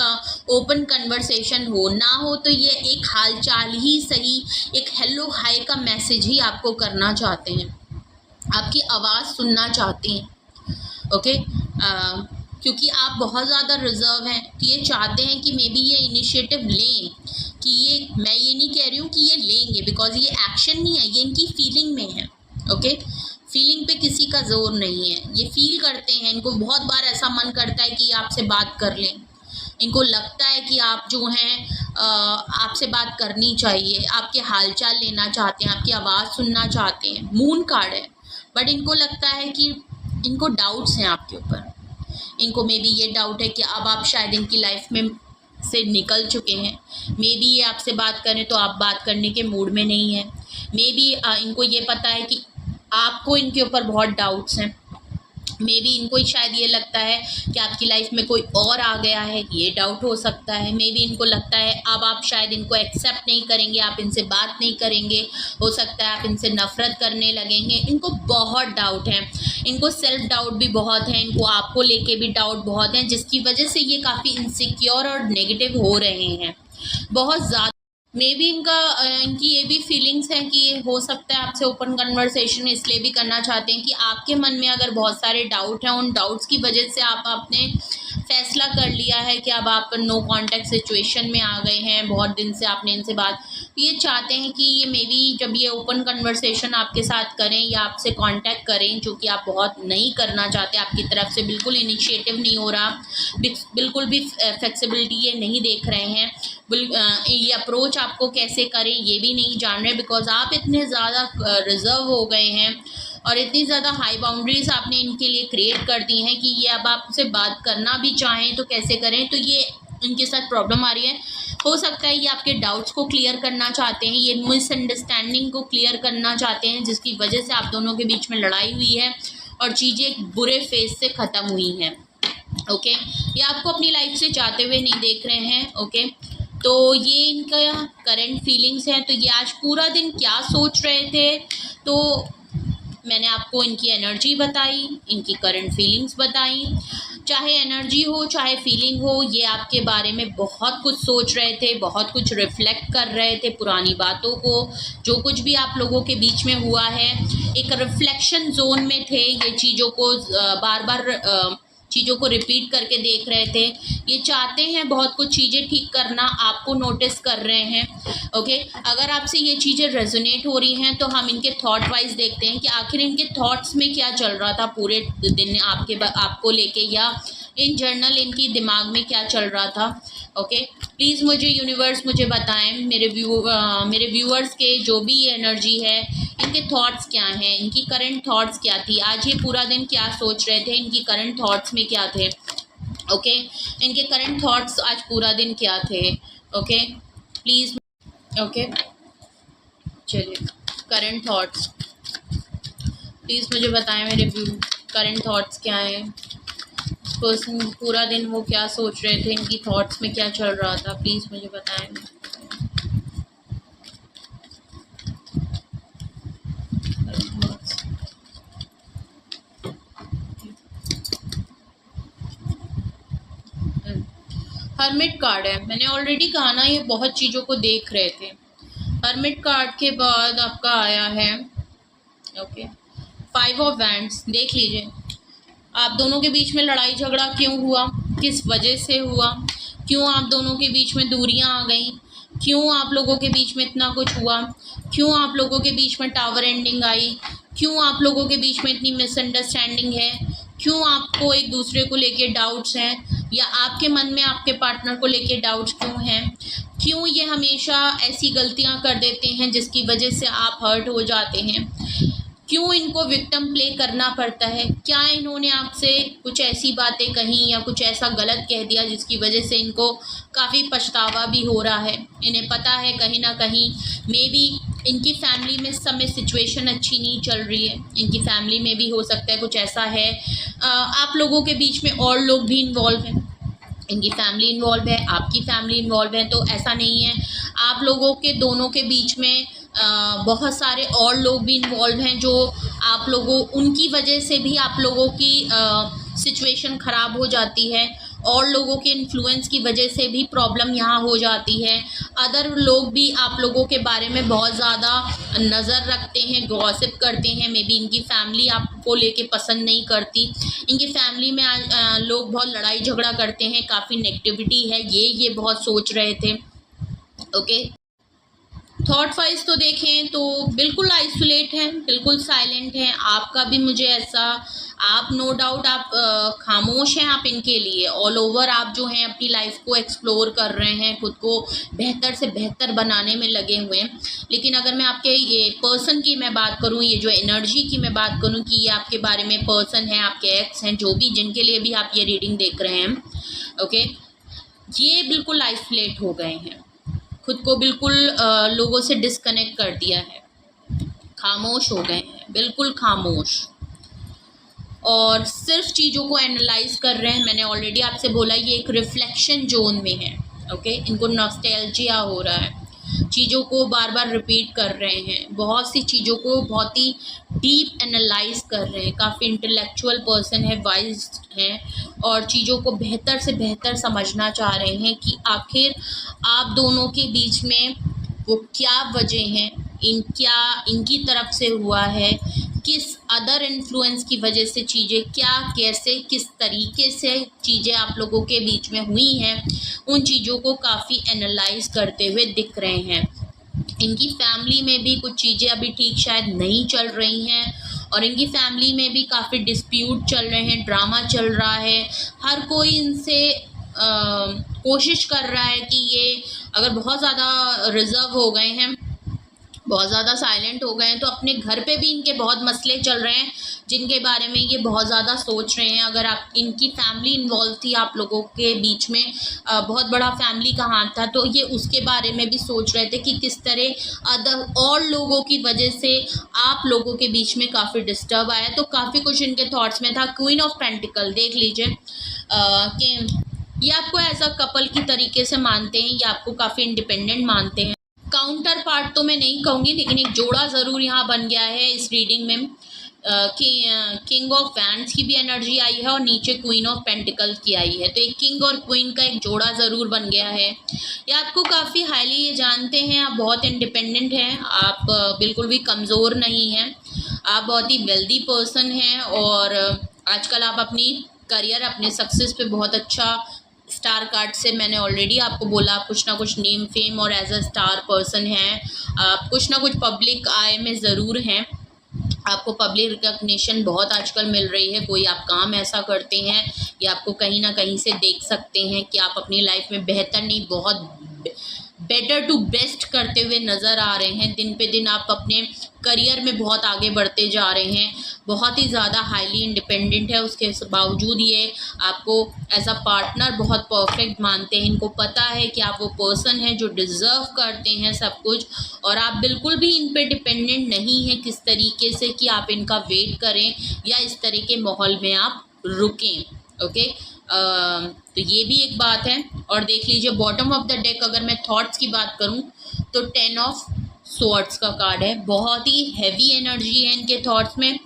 ओपन कन्वर्सेशन हो, ना हो तो ये एक हालचाल ही सही, एक हेलो हाय का मैसेज ही आपको करना चाहते हैं, आपकी आवाज़ सुनना चाहते हैं। ओके, क्योंकि आप बहुत ज़्यादा रिजर्व हैं, तो ये चाहते हैं कि मे बी ये इनिशिएटिव लें, कि ये, मैं ये नहीं कह रही हूँ कि ये लेंगे, बिकॉज ये एक्शन नहीं है, ये इनकी फीलिंग में है। ओके, फीलिंग पे किसी का जोर नहीं है, ये फील करते हैं, इनको बहुत बार ऐसा मन करता है कि आपसे बात कर लें, इनको लगता है कि आप जो हैं आपसे बात करनी चाहिए, आपके हालचाल लेना चाहते हैं, आपकी आवाज़ सुनना चाहते हैं। मून कार्ड है, बट इनको लगता है कि इनको डाउट्स हैं आपके ऊपर, इनको मे बी ये डाउट है कि अब आप शायद इनकी लाइफ में से निकल चुके हैं, मे बी ये आपसे बात करें तो आप बात करने के मूड में नहीं है, मे बी इनको ये पता है कि आपको इनके ऊपर बहुत डाउट्स हैं, मे बी इनको शायद ये लगता है कि आपकी लाइफ में कोई और आ गया है, ये डाउट हो सकता है। मे बी इनको लगता है अब आप शायद इनको एक्सेप्ट नहीं करेंगे, आप इनसे बात नहीं करेंगे, हो सकता है आप इनसे नफ़रत करने लगेंगे। इनको बहुत डाउट है, इनको सेल्फ डाउट भी बहुत है, इनको आपको लेके भी डाउट बहुत है, जिसकी वजह से ये काफ़ी इनसिक्योर और नेगेटिव हो रहे हैं बहुत ज़्यादा। मे बी इनकी ये भी फीलिंग्स हैं कि हो सकता है आपसे ओपन कन्वर्सेशन इसलिए भी करना चाहते हैं कि आपके मन में अगर बहुत सारे डाउट हैं, उन डाउट्स की वजह से आपने फैसला कर लिया है कि अब आप नो कांटेक्ट सिचुएशन में आ गए हैं, बहुत दिन से आपने इनसे बात, ये चाहते हैं कि ये मे बी जब ये ओपन कन्वर्सेशन आपके साथ करें या आपसे कांटेक्ट करें, जो कि आप बहुत नहीं करना चाहते, आपकी तरफ से बिल्कुल इनिशिएटिव नहीं हो रहा, बिल्कुल भी फ्लेक्सिबिलिटी ये नहीं देख रहे हैं, ये अप्रोच आपको कैसे करें ये भी नहीं जान रहे, बिकॉज आप इतने ज़्यादा रिजर्व हो गए हैं और इतनी ज़्यादा हाई बाउंड्रीज आपने इनके लिए क्रिएट कर दी हैं कि ये अब आपसे बात करना भी चाहें तो कैसे करें, तो ये इनके साथ प्रॉब्लम आ रही है। हो सकता है ये आपके डाउट्स को क्लियर करना चाहते हैं, ये मिसअंडरस्टैंडिंग को क्लियर करना चाहते हैं, जिसकी वजह से आप दोनों के बीच में लड़ाई हुई है और चीज़ें एक बुरे फेज से ख़त्म हुई हैं। ओके, ये आपको अपनी लाइफ से जाते हुए नहीं देख रहे हैं। ओके, तो ये इनका करंट फीलिंग्स हैं। तो ये आज पूरा दिन क्या सोच रहे थे, तो मैंने आपको इनकी एनर्जी बताई, इनकी करंट फीलिंग्स बताई। चाहे एनर्जी हो चाहे फीलिंग हो, ये आपके बारे में बहुत कुछ सोच रहे थे, बहुत कुछ रिफ्लेक्ट कर रहे थे पुरानी बातों को, जो कुछ भी आप लोगों के बीच में हुआ है, एक रिफ्लेक्शन जोन में थे, ये चीज़ों को बार बार चीज़ों को रिपीट करके देख रहे थे। ये चाहते हैं बहुत कुछ चीज़ें ठीक करना, आपको नोटिस कर रहे हैं। ओके, अगर आपसे ये चीज़ें रेजोनेट हो रही हैं तो हम इनके थॉट वाइज देखते हैं कि आखिर इनके थॉट्स में क्या चल रहा था पूरे दिन आपको लेके, या इन जर्नल इनकी दिमाग में क्या चल रहा था। ओके, प्लीज़ मुझे यूनिवर्स मुझे बताएं, मेरे व्यूअर्स के जो भी एनर्जी है, इनके थॉट्स क्या हैं, इनकी करंट थॉट्स क्या थी, आज ये पूरा दिन क्या सोच रहे थे, इनकी करंट थॉट्स में क्या थे। ओके, इनके करंट थॉट्स आज पूरा दिन क्या थे। Okay, please. ओके, चलिए, करंट थॉट्स प्लीज़ मुझे बताएं, मेरे करंट थॉट्स क्या हैं, पर्सन पूरा दिन वो क्या सोच रहे थे, इनकी थॉट्स में क्या चल रहा था, प्लीज़ मुझे बताएं। हर्मिट कार्ड है, मैंने ऑलरेडी कहा ना, ये बहुत चीज़ों को देख रहे थे। हर्मिट कार्ड के बाद आपका आया है ओके 5 ऑफ वैंड्स। देख लीजिए आप दोनों के बीच में लड़ाई झगड़ा क्यों हुआ, किस वजह से हुआ, क्यों आप दोनों के बीच में दूरियां आ गई, क्यों आप लोगों के बीच में इतना कुछ हुआ, क्यों आप लोगों के बीच में टावर एंडिंग आई, क्यों आप लोगों के बीच में इतनी मिसअंडरस्टैंडिंग है, क्यों आपको एक दूसरे को लेके डाउट्स हैं, या आपके मन में आपके पार्टनर को लेके डाउट्स क्यों हैं, क्यों ये हमेशा ऐसी गलतियां कर देते हैं जिसकी वजह से आप हर्ट हो जाते हैं, क्यों इनको विक्टिम प्ले करना पड़ता है, क्या इन्होंने आपसे कुछ ऐसी बातें कही या कुछ ऐसा गलत कह दिया जिसकी वजह से इनको काफ़ी पछतावा भी हो रहा है। इन्हें पता है कहीं ना कहीं मे बी इनकी फैमिली में इस समय सिचुएशन अच्छी नहीं चल रही है, इनकी फैमिली में भी हो सकता है कुछ ऐसा है। आप लोगों के बीच में और लोग भी इन्वॉल्व हैं, इनकी फैमिली इन्वॉल्व है, आपकी फैमिली इन्वॉल्व है, तो ऐसा नहीं है आप लोगों के दोनों के बीच में बहुत सारे और लोग भी इन्वॉल्व हैं जो आप लोगों उनकी वजह से भी आप लोगों की सिचुएशन ख़राब हो जाती है, और लोगों के इन्फ्लुएंस की वजह से भी प्रॉब्लम यहाँ हो जाती है। अदर लोग भी आप लोगों के बारे में बहुत ज़्यादा नज़र रखते हैं, गॉसिप करते हैं, मे बी इनकी फैमिली आपको लेके पसंद नहीं करती, इनकी फैमिली में लोग बहुत लड़ाई झगड़ा करते हैं, काफ़ी नेगेटिविटी है, ये बहुत सोच रहे थे। ओके थॉट वाइज तो देखें तो बिल्कुल आइसोलेट हैं, बिल्कुल साइलेंट हैं, आपका भी मुझे ऐसा, आप नो डाउट आप खामोश हैं, आप इनके लिए ऑल ओवर आप जो हैं अपनी लाइफ को एक्सप्लोर कर रहे हैं, खुद को बेहतर से बेहतर बनाने में लगे हुए हैं। लेकिन अगर मैं आपके ये पर्सन की मैं बात करूं, ये जो एनर्जी की मैं बात करूं कि ये आपके बारे में पर्सन है, आपके एक्स हैं, जो भी जिनके लिए भी आप ये रीडिंग देख रहे हैं, ओके ये बिल्कुल आइसोलेट हो गए हैं, खुद को बिल्कुल लोगों से डिस्कनेक्ट कर दिया है, खामोश हो गए हैं, बिल्कुल खामोश, और सिर्फ चीज़ों को एनालाइज कर रहे हैं। मैंने ऑलरेडी आपसे बोला ये एक रिफ्लेक्शन जोन में है, ओके इनको नॉस्टैल्जिया हो रहा है, चीज़ों को बार बार रिपीट कर रहे हैं, बहुत सी चीज़ों को बहुत ही डीप एनालाइज कर रहे हैं, काफ़ी इंटेलेक्चुअल पर्सन है, वाइज हैं, और चीज़ों को बेहतर से बेहतर समझना चाह रहे हैं कि आखिर आप दोनों के बीच में वो क्या वजह हैं, इनकी तरफ से हुआ है, किस अदर इन्फ्लुएंस की वजह से चीज़ें क्या कैसे किस तरीके से चीज़ें आप लोगों के बीच में हुई हैं, उन चीज़ों को काफ़ी एनालाइज करते हुए दिख रहे हैं। इनकी फैमिली में भी कुछ चीज़ें अभी ठीक शायद नहीं चल रही हैं, और इनकी फैमिली में भी काफ़ी डिस्प्यूट चल रहे हैं, ड्रामा चल रहा है, हर कोई इनसे कोशिश कर रहा है कि ये अगर बहुत ज़्यादा रिजर्व हो गए हैं, बहुत ज़्यादा साइलेंट हो गए हैं, तो अपने घर पे भी इनके बहुत मसले चल रहे हैं जिनके बारे में ये बहुत ज़्यादा सोच रहे हैं। अगर आप इनकी फैमिली इन्वॉल्व थी आप लोगों के बीच में, बहुत बड़ा फैमिली का हाथ था, तो ये उसके बारे में भी सोच रहे थे कि किस तरह अदर और लोगों की वजह से आप लोगों के बीच में काफ़ी डिस्टर्ब आया। तो काफ़ी कुछ इनके थॉट्स में था। क्वीन ऑफ पेंटिकल देख लीजिए कि ये आपको एज अ कपल की तरीके से मानते हैं, ये आपको काफ़ी इंडिपेंडेंट मानते हैं। काउंटर पार्ट तो मैं नहीं कहूँगी, लेकिन एक जोड़ा ज़रूर यहाँ बन गया है इस रीडिंग में कि किंग ऑफ वैंड्स की भी एनर्जी आई है और नीचे क्वीन ऑफ पेंटिकल्स की आई है, तो एक किंग और क्वीन का एक जोड़ा ज़रूर बन गया है। ये आपको काफ़ी हाईली ये जानते हैं, आप बहुत इंडिपेंडेंट हैं, आप बिल्कुल भी कमज़ोर नहीं हैं, आप बहुत ही वेल्दी पर्सन हैं, और आजकल आप अपनी करियर अपने सक्सेस पे बहुत अच्छा, स्टार कार्ड से मैंने ऑलरेडी आपको बोला आप कुछ ना कुछ नेम फेम और एज अ स्टार पर्सन हैं, आप कुछ ना कुछ पब्लिक आय में ज़रूर हैं, आपको पब्लिक रिकग्निशन बहुत आजकल मिल रही है। कोई आप काम ऐसा करते हैं या आपको कहीं ना कहीं से देख सकते हैं कि आप अपनी लाइफ में बेहतर नहीं बहुत बेटर टू बेस्ट करते हुए नज़र आ रहे हैं। दिन पे दिन आप अपने करियर में बहुत आगे बढ़ते जा रहे हैं, बहुत ही ज़्यादा हाईली इंडिपेंडेंट है, उसके बावजूद ये आपको एज अ पार्टनर बहुत परफेक्ट मानते हैं। इनको पता है कि आप वो पर्सन हैं जो डिज़र्व करते हैं सब कुछ, और आप बिल्कुल भी इन पे डिपेंडेंट नहीं हैं किस तरीके से कि आप इनका वेट करें या इस तरह के माहौल में आप रुकें। ओके तो ये भी एक बात है। और देख लीजिए बॉटम ऑफ द डेक अगर मैं थॉट्स की बात करूं तो 10 ऑफ स्वॉर्ड्स का कार्ड है, बहुत ही हैवी एनर्जी है इनके थॉट्स में,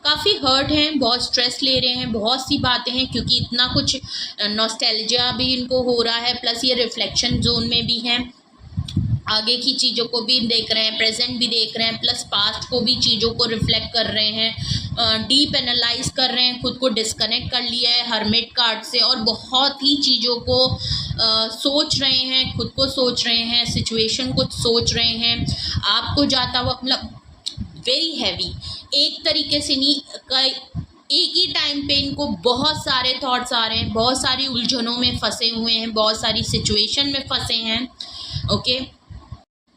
काफ़ी हर्ट हैं, बहुत स्ट्रेस ले रहे हैं, बहुत सी बातें हैं क्योंकि इतना कुछ नॉस्टैल्जिया भी इनको हो रहा है, प्लस ये रिफ्लेक्शन जोन में भी हैं। आगे की चीज़ों को भी देख रहे हैं, प्रेजेंट भी देख रहे हैं, प्लस पास्ट को भी चीज़ों को रिफ्लेक्ट कर रहे हैं, डीप एनालाइज कर रहे हैं, खुद को डिस्कनेक्ट कर लिया है हर्मिट कार्ड से और बहुत ही चीज़ों को सोच रहे हैं, खुद को सोच रहे हैं, सिचुएशन को सोच रहे हैं। आपको जाता हुआ मतलब वेरी हैवी, एक तरीके से नहीं, एक ही टाइम पे इनको बहुत सारे थॉट्स आ रहे हैं, बहुत सारी उलझनों में फंसे हुए हैं, बहुत सारी सिचुएशन में फंसे हैं। ओके,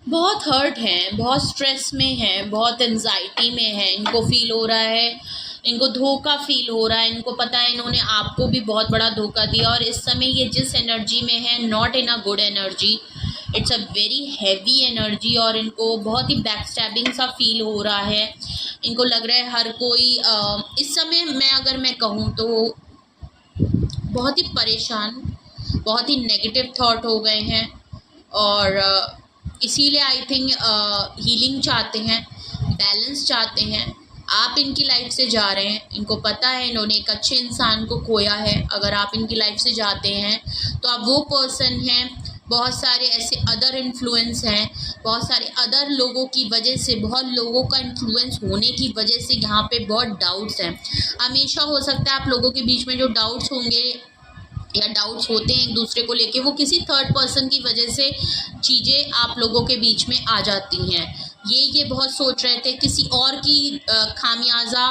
बहुत हर्ट हैं, बहुत स्ट्रेस में हैं, बहुत एंजाइटी में है, इनको फील हो रहा है, इनको धोखा फील हो रहा है, इनको पता है इन्होंने आपको भी बहुत बड़ा धोखा दिया और इस समय ये जिस एनर्जी में है, not in a good energy, it's a very heavy energy और इनको बहुत ही बैक स्टैबिंग सा फील हो रहा है। इनको लग रहा है हर कोई इस समय अगर मैं कहूँ तो बहुत ही परेशान, बहुत ही नेगेटिव थॉट हो गए हैं और इसीलिए आई थिंक हीलिंग चाहते हैं, बैलेंस चाहते हैं। आप इनकी लाइफ से जा रहे हैं, इनको पता है इन्होंने एक अच्छे इंसान को खोया है। अगर आप इनकी लाइफ से जाते हैं तो आप वो पर्सन हैं, बहुत सारे ऐसे अदर इन्फ्लुएंस हैं, बहुत सारे अदर लोगों की वजह से, बहुत लोगों का इन्फ्लुएंस होने की वजह से यहाँ पे बहुत डाउट्स हैं। हमेशा हो सकता है आप लोगों के बीच में जो डाउट्स होंगे या डाउट्स होते हैं एक दूसरे को लेके, वो किसी थर्ड पर्सन की वजह से चीज़ें आप लोगों के बीच में आ जाती हैं। ये बहुत सोच रहे थे, किसी और की खामियाजा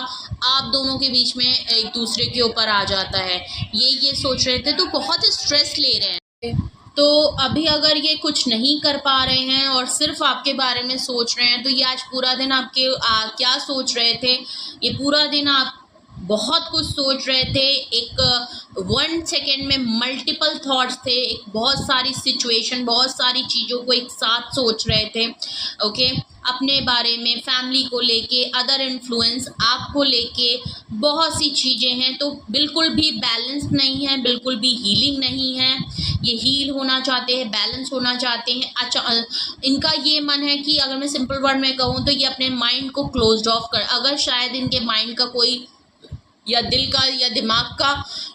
आप दोनों के बीच में एक दूसरे के ऊपर आ जाता है, ये सोच रहे थे, तो बहुत स्ट्रेस ले रहे हैं। तो अभी अगर ये कुछ नहीं कर पा रहे हैं और सिर्फ आपके बारे में सोच रहे हैं, तो ये आज पूरा दिन आपके क्या सोच रहे थे, ये पूरा दिन आप बहुत कुछ सोच रहे थे। एक 1 सेकेंड में मल्टीपल थॉट्स थे, एक बहुत सारी सिचुएशन, बहुत सारी चीज़ों को एक साथ सोच रहे थे। ओके, अपने बारे में, फैमिली को लेके, अदर इन्फ्लुएंस आपको लेके बहुत सी चीज़ें हैं। तो बिल्कुल भी बैलेंस नहीं है, बिल्कुल भी हीलिंग नहीं है। ये हील होना चाहते हैं, बैलेंस होना चाहते हैं। अच्छा, इनका ये मन है कि अगर मैं सिंपल वर्ड में कहूँ तो ये अपने माइंड को क्लोज्ड ऑफ कर, अगर शायद इनके माइंड का कोई या दिल का या दिमाग का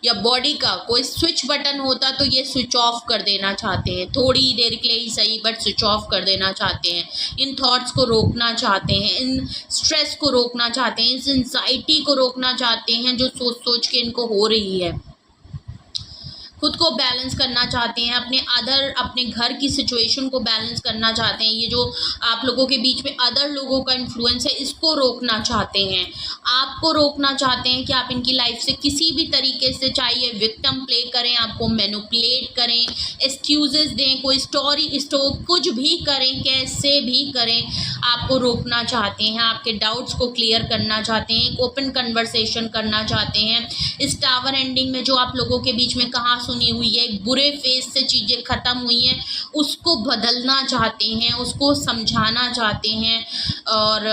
या बॉडी का कोई स्विच बटन होता तो ये स्विच ऑफ कर देना चाहते हैं, थोड़ी देर के लिए ही सही, बट स्विच ऑफ कर देना चाहते हैं। इन थॉट्स को रोकना चाहते हैं, इन स्ट्रेस को रोकना चाहते हैं, इस एंजाइटी को रोकना चाहते हैं जो सोच सोच के इनको हो रही है। खुद को बैलेंस करना चाहते हैं, अपने घर की सिचुएशन को बैलेंस करना चाहते हैं। ये जो आप लोगों के बीच में अदर लोगों का इन्फ्लुएंस है, इसको रोकना चाहते हैं। आपको रोकना चाहते हैं कि आप इनकी लाइफ से किसी भी तरीके से, चाहे ये विक्टिम प्ले करें, आपको मैनिपुलेट करें, एक्सक्यूजेस दें, कोई स्टोरी कुछ भी करें, कैसे भी करें, आपको रोकना चाहते हैं। आपके डाउट्स को क्लियर करना चाहते हैं, एक ओपन कन्वर्सेशन करना चाहते हैं। इस टावर एंडिंग में जो आप लोगों के बीच में कहाँ सुनी हुई है, एक बुरे फेस से चीज़ें ख़त्म हुई हैं, उसको बदलना चाहते हैं, उसको समझाना चाहते हैं और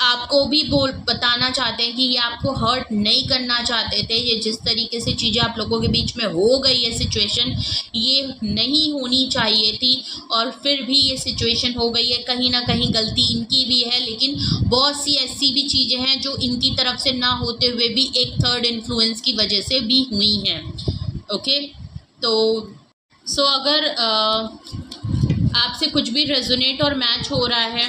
आपको भी बताना चाहते हैं कि ये आपको हर्ट नहीं करना चाहते थे। ये जिस तरीके से चीज़ें आप लोगों के बीच में हो गई है, सिचुएशन ये नहीं होनी चाहिए थी और फिर भी ये सिचुएशन हो गई है। कहीं ना कहीं गलती इनकी भी है, लेकिन बहुत सी ऐसी भी चीज़ें हैं जो इनकी तरफ से ना होते हुए भी एक थर्ड इन्फ्लुएंस की वजह से भी हुई हैं। ओके, तो अगर आपसे कुछ भी रेजोनेट और मैच हो रहा है,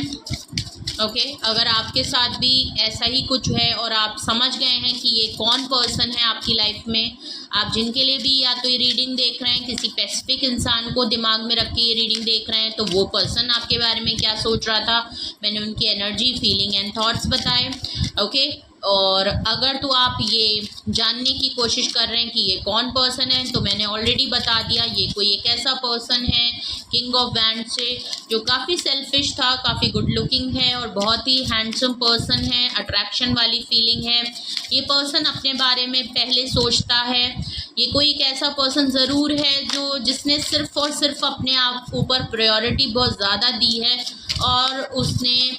ओके, अगर आपके साथ भी ऐसा ही कुछ है और आप समझ गए हैं कि ये कौन पर्सन है आपकी लाइफ में, आप जिनके लिए भी या तो ये रीडिंग देख रहे हैं, किसी स्पेसिफिक इंसान को दिमाग में रख के ये रीडिंग देख रहे हैं, तो वो पर्सन आपके बारे में क्या सोच रहा था, मैंने उनकी एनर्जी, फीलिंग एंड थॉट्स बताए। ओके, और अगर तो आप ये जानने की कोशिश कर रहे हैं कि ये कौन पर्सन है, तो मैंने ऑलरेडी बता दिया, ये कोई एक ऐसा पर्सन है किंग ऑफ वैंड्स से जो काफ़ी सेल्फिश था, काफ़ी गुड लुकिंग है और बहुत ही हैंडसम पर्सन है, अट्रैक्शन वाली फीलिंग है। ये पर्सन अपने बारे में पहले सोचता है। ये कोई एक ऐसा पर्सन ज़रूर है जिसने सिर्फ और सिर्फ अपने आप ऊपर प्रायोरिटी बहुत ज़्यादा दी है और उसने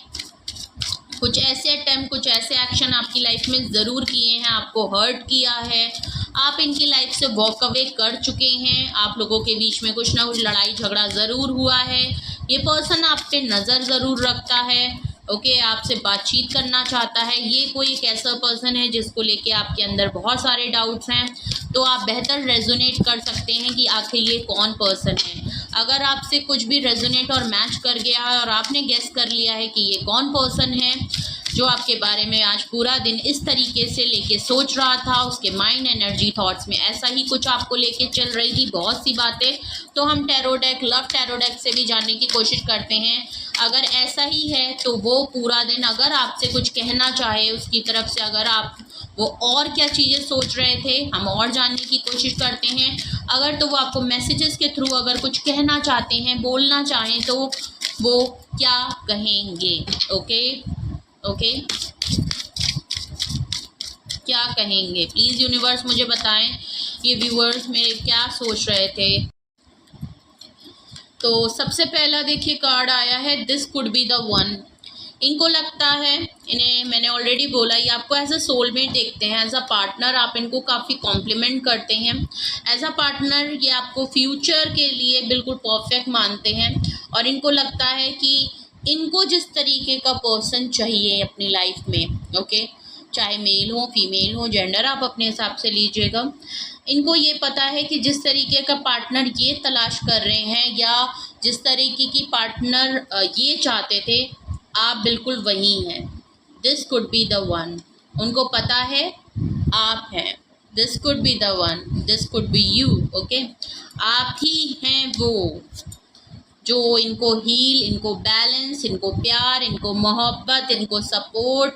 कुछ ऐसे अटैम्प्ट, कुछ ऐसे एक्शन आपकी लाइफ में ज़रूर किए हैं, आपको हर्ट किया है, आप इनकी लाइफ से वॉक अवे कर चुके हैं, आप लोगों के बीच में कुछ ना कुछ लड़ाई झगड़ा ज़रूर हुआ है। ये पर्सन आप पे नज़र ज़रूर रखता है, ओके, आपसे बातचीत करना चाहता है। ये कोई एक ऐसा पर्सन है जिसको लेके आपके अंदर बहुत सारे डाउट्स हैं, तो आप बेहतर रेजोनेट कर सकते हैं कि आखिर ये कौन पर्सन है। अगर आपसे कुछ भी रेजोनेट और मैच कर गया है और आपने गेस कर लिया है कि ये कौन पर्सन है जो आपके बारे में आज पूरा दिन इस तरीके से लेके सोच रहा था, उसके माइंड एनर्जी थॉट्स में ऐसा ही कुछ आपको लेके चल रही थी, बहुत सी बातें, तो हम tarot deck, love tarot deck से भी जानने की कोशिश करते हैं। अगर ऐसा ही है तो वो पूरा दिन अगर आपसे कुछ कहना चाहे उसकी तरफ से, अगर आप वो और क्या चीज़ें सोच रहे थे हम और जानने की कोशिश करते हैं। अगर तो वो आपको मैसेजेस के थ्रू अगर कुछ कहना चाहते हैं, बोलना चाहें, तो वो क्या कहेंगे। ओके ओके, क्या कहेंगे प्लीज़ यूनिवर्स मुझे बताएं, ये व्यूअर्स मेरे क्या सोच रहे थे। तो सबसे पहला देखिए कार्ड आया है this could be the one. इनको लगता है, इन्हें मैंने ऑलरेडी बोला, ये आपको एज अ सोलमेट देखते हैं, एज अ पार्टनर आप इनको काफ़ी कॉम्प्लीमेंट करते हैं। एज अ पार्टनर ये आपको फ्यूचर के लिए बिल्कुल परफेक्ट मानते हैं और इनको लगता है कि इनको जिस तरीके का पर्सन चाहिए अपनी लाइफ में, ओके, चाहे मेल हो फीमेल हो, जेंडर आप अपने हिसाब से लीजिएगा, इनको ये पता है कि जिस तरीके का पार्टनर ये तलाश कर रहे हैं या जिस तरीके की पार्टनर ये चाहते थे, आप बिल्कुल वही हैं। This could be the one. उनको पता है आप हैं। This could be the one, this could be you. Okay, आप ही हैं वो जो इनको हील, इनको बैलेंस, इनको प्यार, इनको मोहब्बत, इनको सपोर्ट,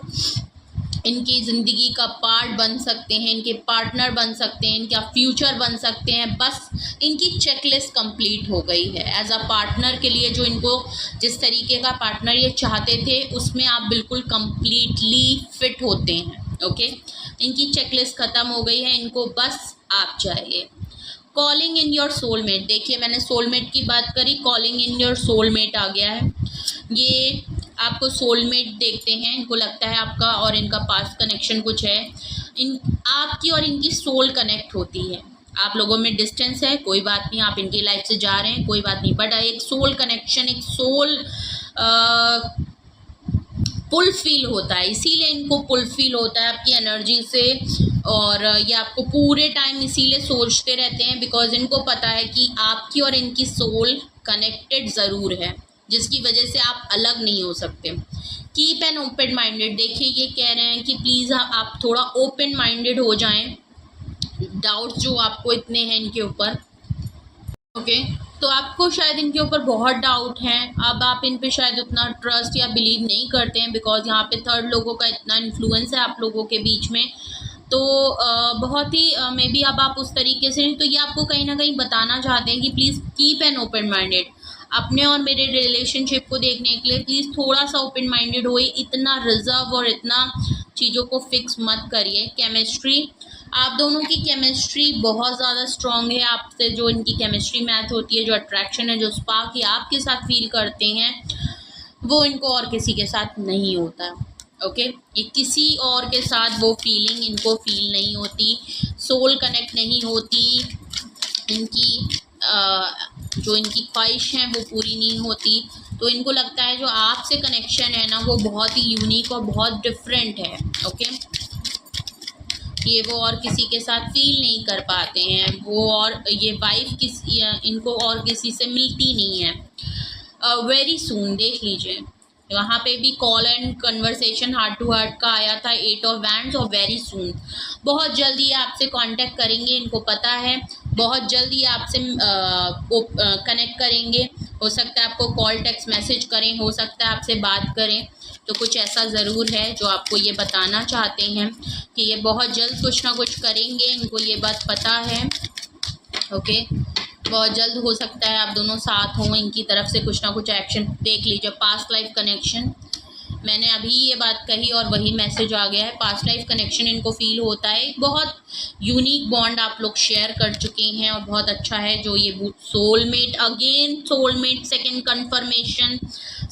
इनकी ज़िंदगी का पार्ट बन सकते हैं, इनके पार्टनर बन सकते हैं, इनका फ्यूचर बन सकते हैं। बस इनकी चेकलिस्ट कंप्लीट हो गई है एज अ पार्टनर के लिए। जो इनको जिस तरीके का पार्टनर ये चाहते थे उसमें आप बिल्कुल कंप्लीटली फिट होते हैं। ओके, इनकी चेकलिस्ट ख़त्म हो गई है, इनको बस आप चाहिए। कॉलिंग इन योर सोलमेट, देखिए मैंने सोलमेट की बात करी, कॉलिंग इन योर सोलमेट आ गया है। ये आपको सोलमेट देखते हैं, इनको लगता है आपका और इनका पास्ट कनेक्शन कुछ है, आपकी और इनकी सोल कनेक्ट होती है। आप लोगों में डिस्टेंस है, कोई बात नहीं, आप इनकी लाइफ से जा रहे हैं, कोई बात नहीं, बट एक सोल कनेक्शन, एक सोल पुल फील होता है, इसीलिए इनको पुल फील होता है आपकी एनर्जी से। और ये आपको पूरे टाइम इसीलिए सोचते रहते हैं बिकॉज इनको पता है कि आपकी और इनकी सोल कनेक्टेड ज़रूर है, जिसकी वजह से आप अलग नहीं हो सकते। कीप एन ओपन माइंडेड, देखिए ये कह रहे हैं कि प्लीज़ आप थोड़ा ओपन माइंडेड हो जाएं। डाउट्स जो आपको इतने हैं इनके ऊपर, ओके, तो आपको शायद इनके ऊपर बहुत डाउट हैं, अब आप इन पे शायद उतना ट्रस्ट या बिलीव नहीं करते हैं बिकॉज यहाँ पे थर्ड लोगों का इतना इन्फ्लुएंस है आप लोगों के बीच में। तो बहुत ही मे बी अब आप उस तरीके से, तो ये आपको कहीं ना कहीं बताना चाहते हैं कि please keep an open minded. अपने और मेरे रिलेशनशिप को देखने के लिए प्लीज़ थोड़ा सा ओपन माइंडेड होइए, इतना रिजर्व और इतना चीज़ों को फिक्स मत करिए। केमिस्ट्री, आप दोनों की केमिस्ट्री बहुत ज़्यादा स्ट्रॉन्ग है, आपसे जो इनकी केमिस्ट्री मैच होती है, जो अट्रैक्शन है, जो स्पार्क ये आपके साथ फील करते हैं, वो इनको और किसी के साथ नहीं होता। ओके, ये किसी और के साथ वो फीलिंग इनको फील नहीं होती, सोल कनेक्ट नहीं होती, इनकी जो इनकी ख्वाहिश हैं वो पूरी नहीं होती। तो इनको लगता है जो आपसे कनेक्शन है ना वो बहुत ही यूनिक और बहुत डिफरेंट है। ओके, ये वो और किसी के साथ फील नहीं कर पाते हैं, वो और ये वाइफ किसी इनको और किसी से मिलती नहीं है। वेरी सून, देख लीजिए वहाँ पे भी call and conversation heart to heart का आया था, 8 ऑफ वैंड्स और वेरी सून, बहुत जल्दी आपसे कांटेक्ट करेंगे, इनको पता है बहुत जल्दी आपसे कनेक्ट करेंगे। हो सकता है आपको कॉल टेक्स्ट मैसेज करें, हो सकता है आपसे बात करें, तो कुछ ऐसा ज़रूर है जो आपको ये बताना चाहते हैं कि ये बहुत जल्द कुछ ना कुछ करेंगे, इनको ये बात पता है। ओके, बहुत जल्द हो सकता है आप दोनों साथ हों, इनकी तरफ से कुछ ना कुछ एक्शन। देख लीजिए पास्ट लाइफ कनेक्शन, मैंने अभी ये बात कही और वही मैसेज आ गया है, पास्ट लाइफ कनेक्शन इनको फील होता है। एक बहुत यूनिक बॉन्ड आप लोग शेयर कर चुके हैं और बहुत अच्छा है जो ये soulmate, again soulmate, second confirmation,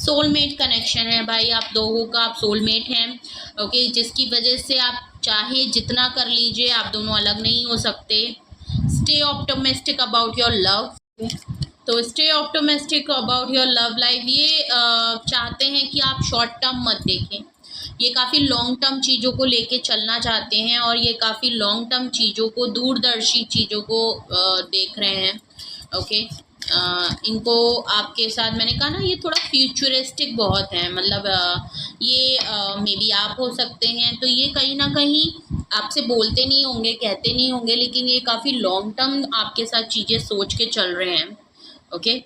soulmate connection है भाई आप लोगों का, आप सोलमेट हैं। ओके, जिसकी वजह से आप चाहे जितना कर लीजिए आप दोनों अलग नहीं हो सकते। Stay optimistic about your love, तो stay optimistic about your love life. ये चाहते हैं कि आप शॉर्ट टर्म मत देखें, ये काफ़ी लॉन्ग टर्म चीज़ों को लेके चलना चाहते हैं और ये काफ़ी लॉन्ग टर्म चीज़ों को, दूरदर्शी चीज़ों को देख रहे हैं। ओके, इनको आपके साथ मैंने कहा ना, ये थोड़ा फ्यूचरिस्टिक बहुत है, मतलब ये मे बी आप हो सकते हैं, तो ये कहीं ना कहीं आपसे बोलते नहीं होंगे, कहते नहीं होंगे, लेकिन ये काफ़ी लॉन्ग टर्म आपके साथ चीज़ें सोच के चल रहे हैं। ओके,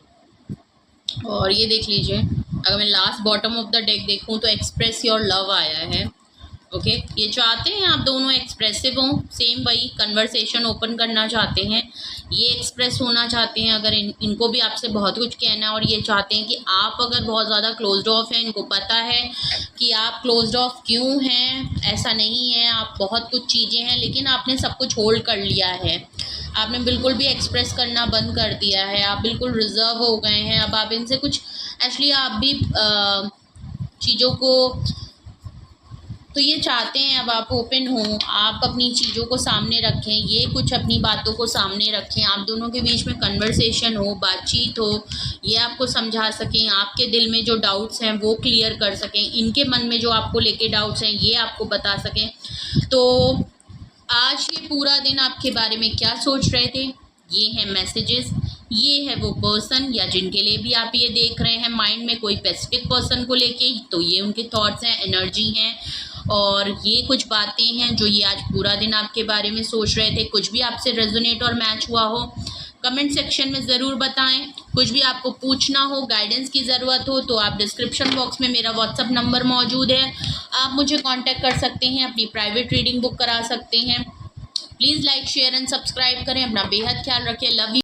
और ये देख लीजिए, अगर मैं last bottom of the deck देखूं तो एक्सप्रेस योर लव आया है। ओके, ये चाहते हैं आप दोनों एक्सप्रेसिव हों, सेम वही कन्वर्सेशन ओपन करना चाहते हैं, ये एक्सप्रेस होना चाहते हैं, अगर इनको भी आपसे बहुत कुछ कहना है, और ये चाहते हैं कि आप अगर बहुत ज़्यादा क्लोज्ड ऑफ हैं, इनको पता है कि आप क्लोज्ड ऑफ क्यों हैं, ऐसा नहीं है, आप बहुत कुछ चीज़ें हैं, लेकिन आपने सब कुछ होल्ड कर लिया है, आपने बिल्कुल भी एक्सप्रेस करना बंद कर दिया है, आप बिल्कुल रिजर्व हो गए हैं। अब आप इनसे कुछ एक्चुअली आप भी चीज़ों को, तो ये चाहते हैं अब आप ओपन हों, आप अपनी चीज़ों को सामने रखें, ये कुछ अपनी बातों को सामने रखें, आप दोनों के बीच में कन्वर्सेशन हो, बातचीत हो, ये आपको समझा सकें, आपके दिल में जो डाउट्स हैं वो क्लियर कर सकें, इनके मन में जो आपको लेके डाउट्स हैं ये आपको बता सकें। तो आज ये पूरा दिन आपके बारे में क्या सोच रहे थे, ये हैं मैसेजेस, ये है वो पर्सन या जिनके लिए भी आप ये देख रहे हैं माइंड में कोई स्पेसिफिक पर्सन को लेके, तो ये उनके थॉट्स हैं, एनर्जी हैं, और ये कुछ बातें हैं जो ये आज पूरा दिन आपके बारे में सोच रहे थे। कुछ भी आपसे रेजोनेट और मैच हुआ हो कमेंट सेक्शन में ज़रूर बताएं। कुछ भी आपको पूछना हो, गाइडेंस की ज़रूरत हो, तो आप डिस्क्रिप्शन बॉक्स में मेरा व्हाट्सअप नंबर मौजूद है, आप मुझे कांटेक्ट कर सकते हैं, अपनी प्राइवेट रीडिंग बुक करा सकते हैं। Please like share and subscribe करें, अपना बेहद ख्याल रखें, लव यू।